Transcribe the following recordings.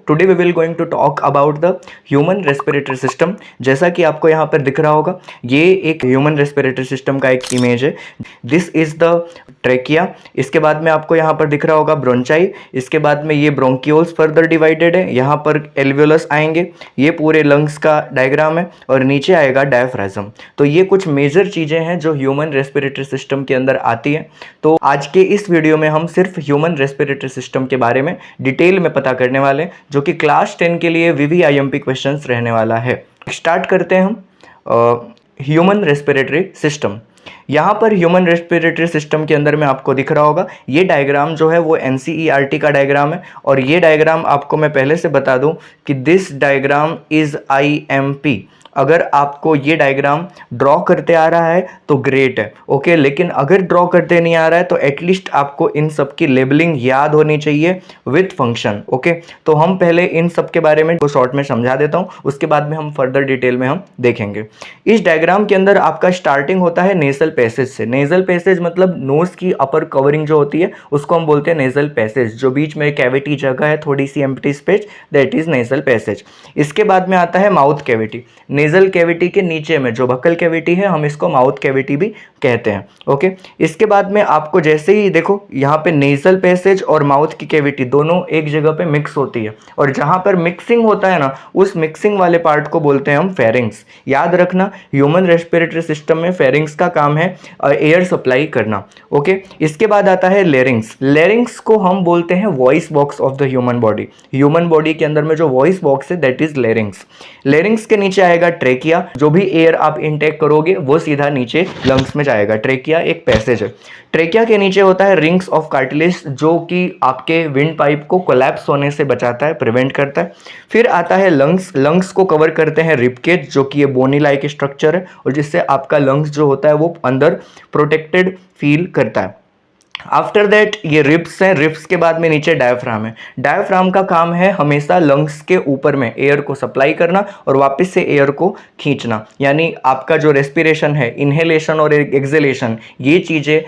Today we will going to talk about the human respiratory system. जैसा कि आपको यहाँ पर दिख रहा होगा, ये एक ह्यूमन रेस्पिरेटरी सिस्टम का एक इमेज है। This is the trachea. इसके बाद में आपको यहाँ पर दिख रहा होगा ब्रोंचाई। इसके बाद में ये ब्रोंक्यूल्स फर्दर डिवाइडेड है, यहाँ पर एल्वियोलस आएंगे। ये पूरे लंग्स का डायग्राम है और नीचे आएगा डायफ्राज्म। तो ये कुछ मेजर चीज़ें हैं जो ह्यूमन रेस्पिरेटरी सिस्टम के अंदर आती हैं। तो आज के इस वीडियो में हम सिर्फ ह्यूमन रेस्पिरेटरी सिस्टम के बारे में डिटेल में पता करने वाले हैं, जो कि क्लास 10 के लिए VVIMP क्वेश्चंस रहने वाला है। स्टार्ट करते हैं हम ह्यूमन रेस्पिरेटरी सिस्टम। यहाँ पर ह्यूमन रेस्पिरेटरी सिस्टम के अंदर में आपको दिख रहा होगा, ये डायग्राम जो है वो NCERT का डायग्राम है। और ये डायग्राम आपको मैं पहले से बता दूं कि दिस डायग्राम इज़ IMP। अगर आपको ये डायग्राम ड्रॉ करते आ रहा है तो ग्रेट है, ओके। लेकिन अगर ड्रॉ करते नहीं आ रहा है तो एटलीस्ट आपको इन सब की लेबलिंग याद होनी चाहिए विथ फंक्शन, ओके। तो हम पहले इन सब के बारे में शॉर्ट में समझा देता हूँ, उसके बाद में हम फर्दर डिटेल में हम देखेंगे। इस डायग्राम के अंदर आपका स्टार्टिंग होता है नेजल पैसेज से। नेजल पैसेज मतलब नोज की अपर कवरिंग जो होती है उसको हम बोलते हैं नेजल पैसेज। जो बीच में कैविटी जगह है, थोड़ी सी empty space, that is nasal passage. इसके बाद में आता है माउथ कैविटी। नेजल कैविटी के नीचे में जो बकल कैविटी है हम इसको माउथ कैविटी भी कहते हैं, ओके। इसके बाद में आपको जैसे ही देखो यहाँ पे नेजल पैसेज और माउथ की कैविटी दोनों एक जगह पे मिक्स होती है, और जहाँ पर मिक्सिंग होता है ना, उस मिक्सिंग वाले पार्ट को बोलते हैं हम फेरिंग्स। याद रखना, ह्यूमन रेस्पिरेटरी सिस्टम में फेरिंग्स का काम है एयर सप्लाई करना, ओके। इसके बाद आता है लेरिंग्स। लेरिंग्स को हम बोलते हैं voice box of the human body. Human body के अंदर में जो वॉइस बॉक्स है दैट इज लेरिंग्स। लेरिंग्स के नीचे आएगा ट्रेकिया। जो भी एयर आप इनटेक करोगे वो सीधा नीचे लंग्स में जाएगा। ट्रेकिया एक पैसेज है। ट्रेकिया के नीचे होता है रिंग्स ऑफ कार्टिलेज, जो कि आपके विंड पाइप को कोलैप्स होने से बचाता है, प्रिवेंट करता है। फिर आता है लंग्स। लंग्स को कवर करते हैं रिबकेज, जो कि ये बोनी लाइक स्ट्रक्चर है और जिससे आपका लंग्स जो होता है वो अंदर प्रोटेक्टेड फील करता है। आफ्टर दैट ये रिब्स हैं। रिब्स के बाद में नीचे डायफ्राम है। डायफ्राम का काम है हमेशा लंग्स के ऊपर में एयर को सप्लाई करना और वापस से एयर को खींचना, यानी आपका जो रेस्पिरेशन है, इनहेलेशन और एक्सहेलेशन, ये चीज़ें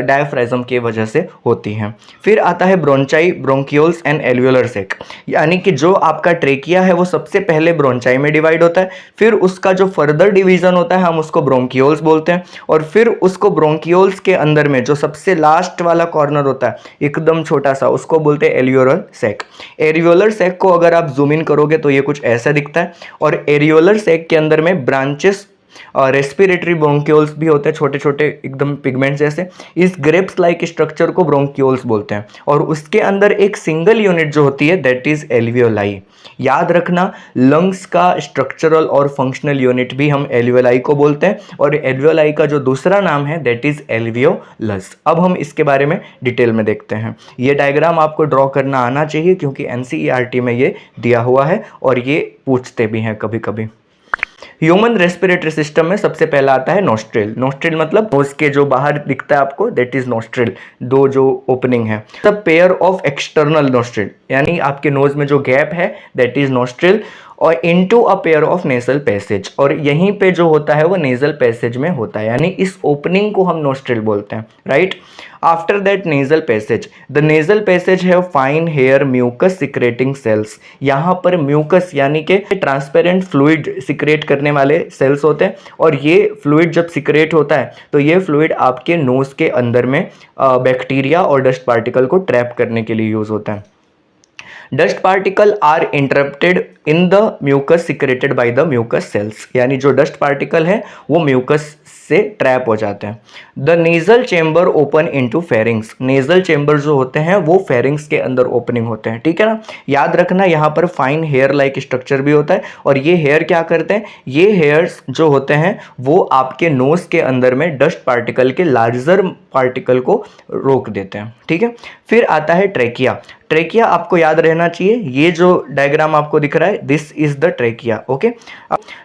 डायफ्राज्म के वजह से होती हैं। फिर आता है ब्रोंचाई, ब्रोंक्यूल्स एंड एल्वियोलर सैक, यानी कि जो आपका ट्रेकिया है वो सबसे पहले ब्रोंचाई में डिवाइड होता है। फिर उसका जो फर्दर डिवीजन होता है हम उसको ब्रोंक्यूल्स बोलते हैं, और फिर उसको ब्रोंक्यूल्स के अंदर में जो सबसे लास्ट वाला कॉर्नर होता है एकदम छोटा सा, उसको बोलते हैं एल्वियोलर सैक। एल्वियोलर सैक को अगर आप जूम इन करोगे तो ये कुछ ऐसा दिखता है, और एल्वियोलर सैक के अंदर में ब्रांचेस और रेस्पिरेटरी ब्रोंक्यूल्स भी होते हैं, छोटे छोटे एकदम पिगमेंट जैसे। इस ग्रेप्स लाइक स्ट्रक्चर को ब्रोंक्यूल्स बोलते हैं, और उसके अंदर एक सिंगल यूनिट जो होती है दैट इज एल्वियोलाई। याद रखना, लंग्स का स्ट्रक्चरल और फंक्शनल यूनिट भी हम एल्वियोलाई को बोलते हैं, और एल्वियोलाई का जो दूसरा नाम है दैट इज एल्वियोलस। अब हम इसके बारे में डिटेल में देखते हैं। ये डायग्राम आपको ड्रॉ करना आना चाहिए क्योंकि NCERT में ये दिया हुआ है और ये पूछते भी हैं कभी कभी। ह्यूमन रेस्पिरेटरी सिस्टम में सबसे पहला आता है नोस्ट्रिल। नोस्ट्रिल मतलब नोज के जो बाहर दिखता है आपको, दैट इज नोस्ट्रिल। दो जो ओपनिंग है, the pair of external nostril, यानी आपके नोज में जो गैप है दैट इज नोस्ट्रिल, और into a pair of nasal passage, और यहीं पे जो होता है वो नेजल पैसेज में होता है, यानी इस ओपनिंग को हम नोस्ट्रिल बोलते हैं, right. After that nasal passage, the nasal passage है fine hair mucus secreting cells. यहाँ पर म्यूकस यानी कि ट्रांसपेरेंट फ्लूइड सिक्रेट करने वाले सेल्स होते हैं, और ये फ्लूइड जब सिक्रेट होता है तो ये फ्लूइड आपके नोज के अंदर में बैक्टीरिया और डस्ट पार्टिकल को ट्रैप करने के लिए यूज होता है। Dust particle are interrupted in the mucus secreted by the mucus cells, यानी जो डस्ट पार्टिकल है वो म्यूकस से ट्रैप हो जाते हैं। The nasal chamber open into pharynx. Nasal chamber जो होते हैं वो फेरिंग्स के अंदर ओपनिंग होते हैं, ठीक है ना। याद रखना, यहाँ पर फाइन हेयर लाइक स्ट्रक्चर भी होता है, और ये हेयर क्या करते हैं, ये हेयर्स जो होते हैं वो आपके नोज के अंदर में डस्ट पार्टिकल के लार्जर पार्टिकल को रोक देते हैं, ठीक है। फिर आता है ट्रेकिया। ट्रेकिया आपको याद रहना चाहिए, ये जो डायग्राम आपको दिख रहा है this is the trachea, okay.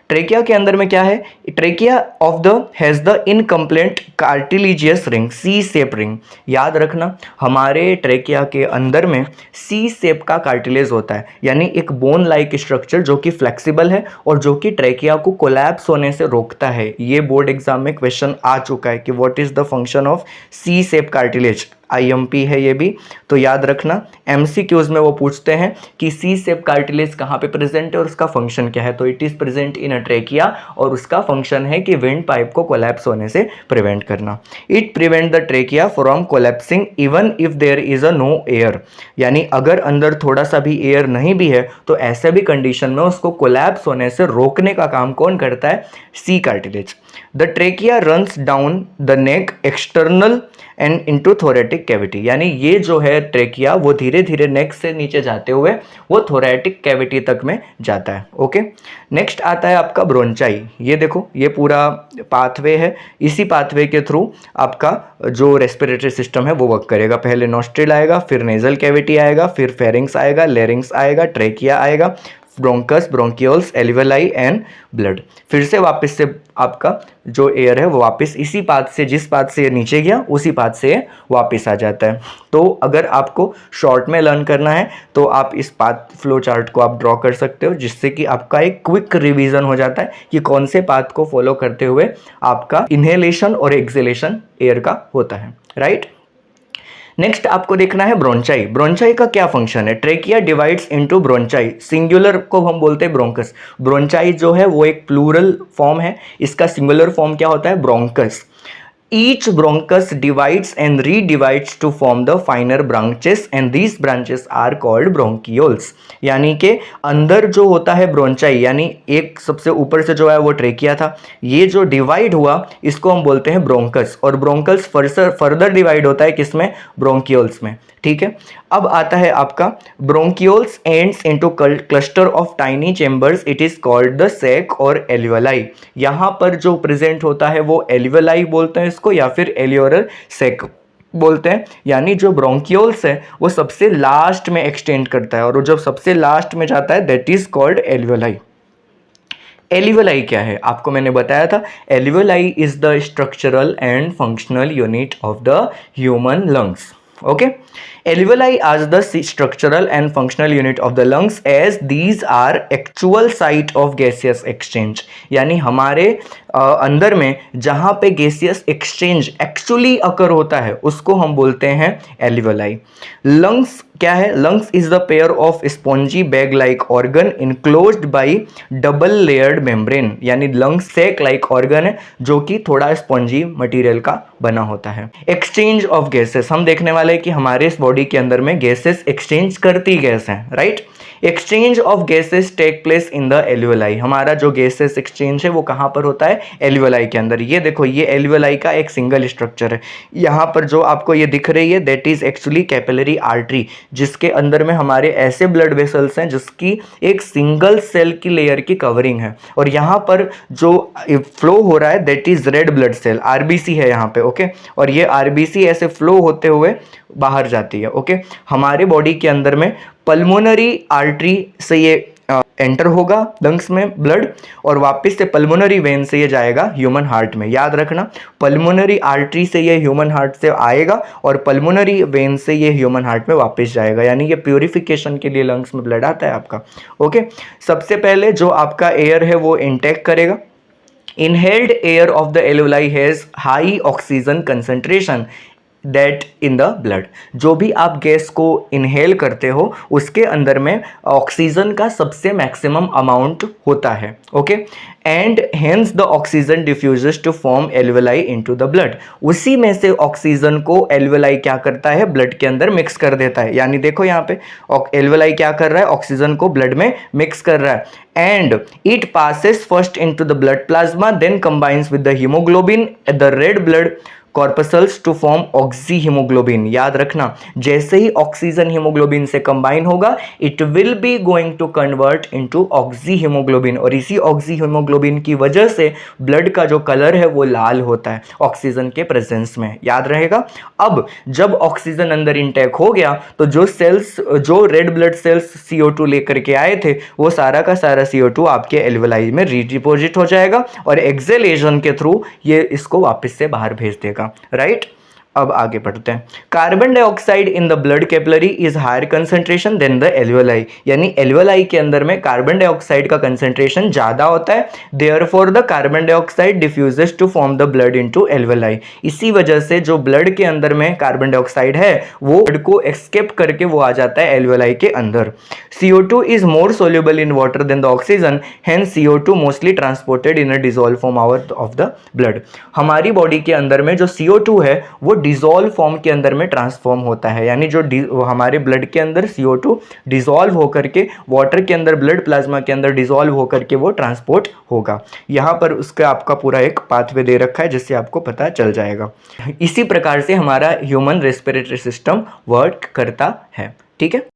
Trachea के अंदर में क्या है, trachea of the has the incomplete cartilaginous ring, C shape ring. याद रखना, हमारे ट्रेकिया के अंदर में सी शेप का कार्टिलेज होता है, यानी एक बोन लाइक स्ट्रक्चर जो कि फ्लेक्सिबल है और जो कि ट्रेकिया को कोलैप्स होने से रोकता है। ये बोर्ड एग्जाम में क्वेश्चन आ चुका है कि what is the function of C shape cartilage. IMP है ये भी, तो याद रखना। MCQs में वो पूछते हैं कि सी सेप कार्टिलेज कहाँ पे प्रेजेंट है और उसका फंक्शन क्या है, तो it is present in a trachea और उसका फंक्शन है कि विंड पाइप को कोलैप्स होने से प्रिवेंट करना। It prevent the trachea from collapsing even if there is a no air, यानी अगर अंदर थोड़ा सा भी एयर नहीं भी है तो ऐसे भी कंडीशन में उसको कोलैप्स होने से रोकने का काम कौन करता है, C cartilage. The trachea runs down the neck external end into thoracic cavity, यानी ये जो है ट्रेकिया वो धीरे धीरे नेक से नीचे जाते हुए वो थोरेटिक कैविटी तक में जाता है। ओके, नेक्स्ट आता है आपका ब्रोंचाई। ये देखो ये पूरा पाथवे है, इसी पाथवे के थ्रू आपका जो रेस्पिरेटरी सिस्टम है वो वर्क करेगा। पहले नॉस्ट्रिल आएगा, फिर नेजल कैविटी आएगा, फिर फेरिंग्स आएगा, लेरिंग्स आएगा, ट्रेकिया आएगा, bronchus, bronchioles, alveoli and blood. फिर से वापस से आपका जो एयर है वो वापस इसी पाथ से, जिस पाथ से ये नीचे गया उसी पाथ से वापस आ जाता है। तो अगर आपको शॉर्ट में लर्न करना है तो आप इस पाथ फ्लो चार्ट को आप ड्रॉ कर सकते हो, जिससे कि आपका एक क्विक रिवीजन हो जाता है कि कौन से पाथ को फॉलो करते हुए आपका इनहेलेशन और एक्सहेलेशन एयर का होता है, राइट। नेक्स्ट आपको देखना है ब्रोंचाई। ब्रोंचाई का क्या फंक्शन है, ट्रेकिया डिवाइड्स इनटू ब्रोंचाई, सिंगुलर को हम बोलते हैं ब्रोंकस। ब्रोंचाई जो है वो एक प्लूरल फॉर्म है, इसका सिंगुलर फॉर्म क्या होता है, bronchus. Each bronchus divides and redivides to form the finer branches and these branches are called bronchioles। यानी कि अंदर जो होता है ब्रोंचाई, यानी एक सबसे ऊपर से जो है वो ट्रेकिया था, ये जो डिवाइड हुआ इसको हम बोलते हैं ब्रोंकस, और ब्रोंकस फर्दर डिवाइड होता है किसमें, ब्रोंकियोल्स में, ठीक है। अब आता है आपका bronchioles ends into cluster of tiny chambers, it is called the sac और एल्वियोलाई। यहां पर जो प्रेजेंट होता है वो एल्वियोलाई बोलते हैं इसको, या फिर एल्वियोलर सैक बोलते हैं। यानी जो ब्रोंकियोल्स है वो सबसे लास्ट में एक्सटेंड करता है, और वो जब सबसे लास्ट में जाता है that is called alveoli. Alveoli क्या है, आपको मैंने बताया था, alveoli is the structural and functional unit of the human lungs. Okay, alveoli as the structural and functional unit of the lungs as these are actual site of gaseous exchange। यानी हमारे अंदर में जहाँ पे gaseous exchange actually occur होता है उसको हम बोलते हैं alveoli। lungs क्या है, lungs is the pair of spongy bag like organ enclosed by double layered membrane। यानी lungs sac like organ है जो कि थोड़ा spongy material का बना होता है। exchange of gases, हम देखने वाले हैं कि हमारे इस बॉडी के अंदर में गैसेस एक्सचेंज करती गैस हैं, right. Exchange of gases take place in the alveoli. हमारा जो गैसेस एक्सचेंज है वो कहाँ पर होता है, एल्वियोलाई के अंदर। ये देखो ये एल्वियोलाई का एक सिंगल स्ट्रक्चर है, यहाँ पर जो आपको ये दिख रही है that is actually capillary artery, जिसके अंदर में हमारे ऐसे ब्लड वेसल्स हैं जिसकी एक सिंगल सेल की लेयर की कवरिंग है, और यहाँ पर जो फ्लो हो रहा है that is red blood cell, RBC है यहाँ पे, ओके। और ये आरबीसी ऐसे फ्लो होते हुए बाहर जाती है, ओके। हमारे बॉडी के अंदर में पल्मोनरी आर्टरी से ये एंटर होगा लंग्स में ब्लड, और वापस से पल्मोनरी वेन से ये जाएगा ह्यूमन हार्ट में। याद रखना, पल्मोनरी आर्टरी से ये ह्यूमन हार्ट से आएगा और पल्मोनरी वेन से ये ह्यूमन हार्ट में वापस जाएगा, यानी ये प्यूरिफिकेशन के लिए लंग्स में ब्लड आता है आपका, ओके। सबसे पहले जो आपका एयर है वो इनटेक करेगा। Inhaled air of the alveoli has high oxygen concentration that in the blood. जो भी आप गैस को इनहेल करते हो उसके अंदर में ऑक्सीजन का सबसे मैक्सिमम अमाउंट होता है, okay. And hence the oxygen diffuses to form alveoli into the blood. उसी में से ऑक्सीजन को एल्वियोलाई क्या करता है, ब्लड के अंदर मिक्स कर देता है। यानी देखो यहाँ पे एल्वियोलाई क्या कर रहा है, ऑक्सीजन को ब्लड में मिक्स कर रहा है। And it passes first into the blood plasma then combines with the haemoglobin at the red blood corpuscles to form oxy haemoglobin. याद रखना, जैसे ही ऑक्सीजन हीमोग्लोबिन से कंबाइन होगा it will be going to convert into oxy haemoglobin, और इसी oxy haemoglobin की वजह से ब्लड का जो कलर है वो लाल होता है ऑक्सीजन के प्रेजेंस में, याद रहेगा। अब जब ऑक्सीजन अंदर इनटेक हो गया तो जो सेल्स, जो रेड ब्लड सेल्स CO2 लेकर के आए थे वो सारा का सारा CO2 आपके एल्वियोलाई में रीडिपोजिट हो जाएगा और एक्सहेलेशन के थ्रू ये इसको वापस से बाहर भेज देगा, राइट। अब आगे बढ़ते हैं। Carbon dioxide in the blood capillary is higher concentration than the alveoli, यानी एल्वियोलाई के अंदर में कार्बन डाइऑक्साइड का कंसंट्रेशन ज़्यादा होता है, therefore the carbon dioxide diffuses to form the blood into alveoli. इसी वजह से जो ब्लड के अंदर में कार्बन डाइऑक्साइड है वो ब्लड को एस्केप करके वो आ जाता है एल्वियोलाई के अंदर। CO2 is more soluble in water than the oxygen, hence CO2 mostly transported in a dissolved form out of the blood। हमारी बॉडी के अंदर में जो CO2 है वो डिजोल्व फॉर्म के अंदर में ट्रांसफॉर्म होता है, यानी जो हमारे ब्लड के अंदर CO2 डिजोल्व होकर के वाटर के अंदर ब्लड प्लाज्मा के अंदर डिजोल्व होकर के वो ट्रांसपोर्ट होगा। यहाँ पर उसका आपका पूरा एक पाथवे दे रखा है जिससे आपको पता चल जाएगा। इसी प्रकार से हमारा ह्यूमन रेस्पिरेटरी सिस्टम वर्क करता है। ठीक है।